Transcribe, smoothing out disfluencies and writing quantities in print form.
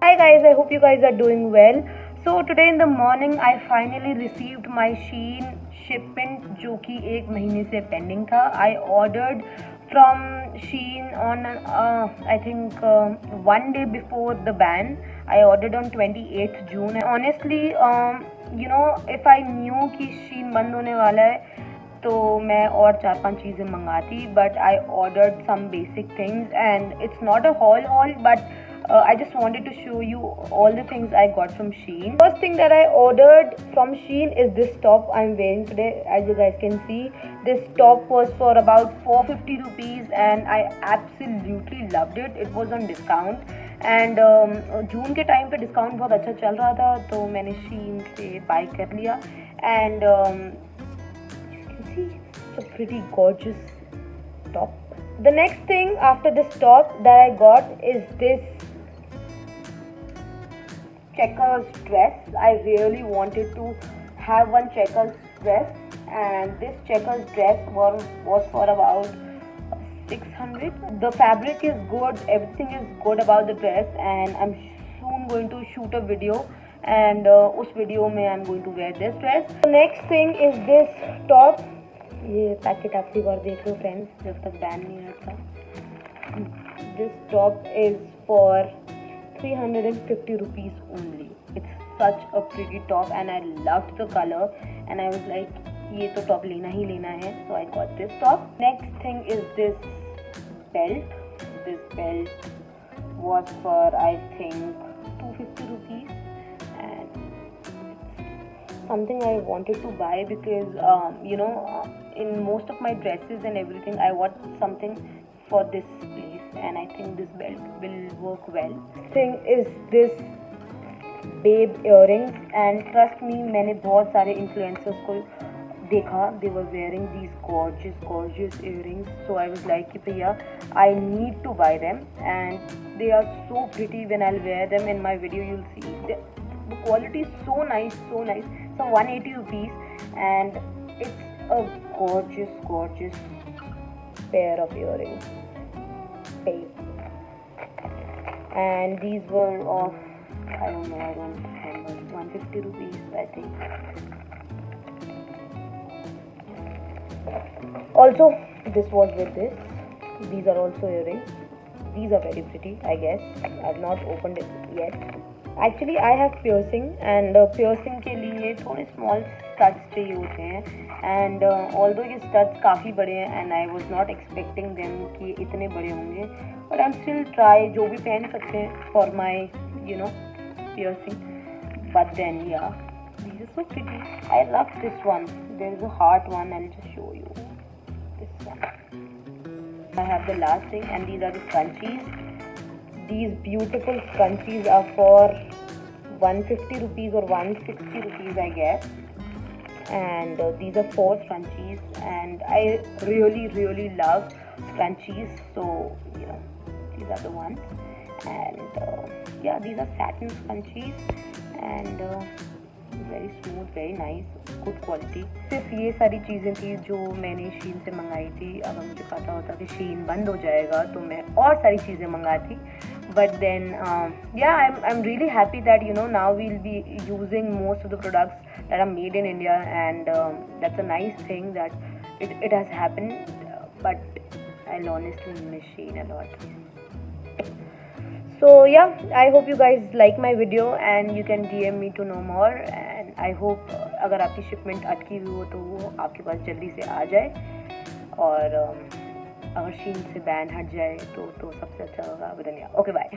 Hi guys, I hope you guys are doing well. So today in the morning I finally received my Shein shipment जो कि 1 महीने से pending था. I ordered from Shein on I think 1 day before the ban. I ordered on 28th June. Honestly, if I knew कि Shein बंद होने वाला है तो मैं और 4-5 चीज़ें मंगाती, but I ordered some basic things and it's not a haul but I just wanted to show you all the things I got from Shein. First thing that I ordered from Shein is this top I'm wearing today. As you guys can see, this top was for about 450 rupees and I absolutely loved it. It was on discount and जून के time पे discount बहुत अच्छा चल रहा था तो मैंने Shein से बाय कर लिया and see, it's a pretty gorgeous top. The next thing after this top that I got is this checkers dress. I really wanted to have one checkers dress and this checkers dress was for about 600. The fabric is good, everything is good about the dress and I'm soon going to shoot a video and उस video में I'm going to wear this dress. The next thing is this top. ये packet आप एक बार देख लो friends जब तक ban नहीं आता. This top is for 350 rupees only. It's such a pretty top and I loved the color and I was like ये तो top लेना ही लेना है, so I got this top. Next thing is this belt. This belt was for I think 250 rupees and something I wanted to buy because in most of my dresses and everything I want something for this place and I think this belt will work well. Thing is this babe earrings and trust me मैंने बहुत सारे influencers को देखा, they were wearing these gorgeous earrings, so I was like कि भैया I need to buy them and they are so pretty. When I'll wear them in my video you'll see the quality is so nice, some 180 rupees and it's a gorgeous pair of earrings, babe. And these were of I don't remember, 150 rupees I think. Also this was with this. These are also earrings. These are very pretty, I guess. I've not opened it yet. Actually I have piercing and piercing के लिए थोड़े small studs चाहिए होते हैं and although ये studs काफ़ी बड़े हैं and I was not expecting them कि इतने बड़े होंगे, but I'm still try जो भी पहन सकते हैं for my piercing. But then yeah, these are so pretty. I love this one. There is a heart one. I'll just show you this one. I have the last thing and these are the scrunchies. These beautiful scrunchies are for 150 rupees or 160 rupees I guess and these are 4 scrunchies and I really love scrunchies, so these are the ones and yeah, these are satin scrunchies and very smooth, very nice, good quality. सिर्फ ये सारी चीज़ें थी जो मैंने शीन से मंगाई थी. अगर मुझे पता होता कि शीन बंद हो जाएगा तो मैं और सारी चीज़ें मंगाती, but then yeah, I'm really happy that now we'll be using most of the products that are made in India and that's a nice thing that it has happened, but I'll honestly miss Shein a lot. So yeah, I hope you guys like my video and you can DM me to know more and I hope अगर आपकी shipment अटकी हुई हो तो वो आपके पास जल्दी से आ जाए और अगर शीन से बैन हट जाए तो सबसे अच्छा होगा. Okay bye.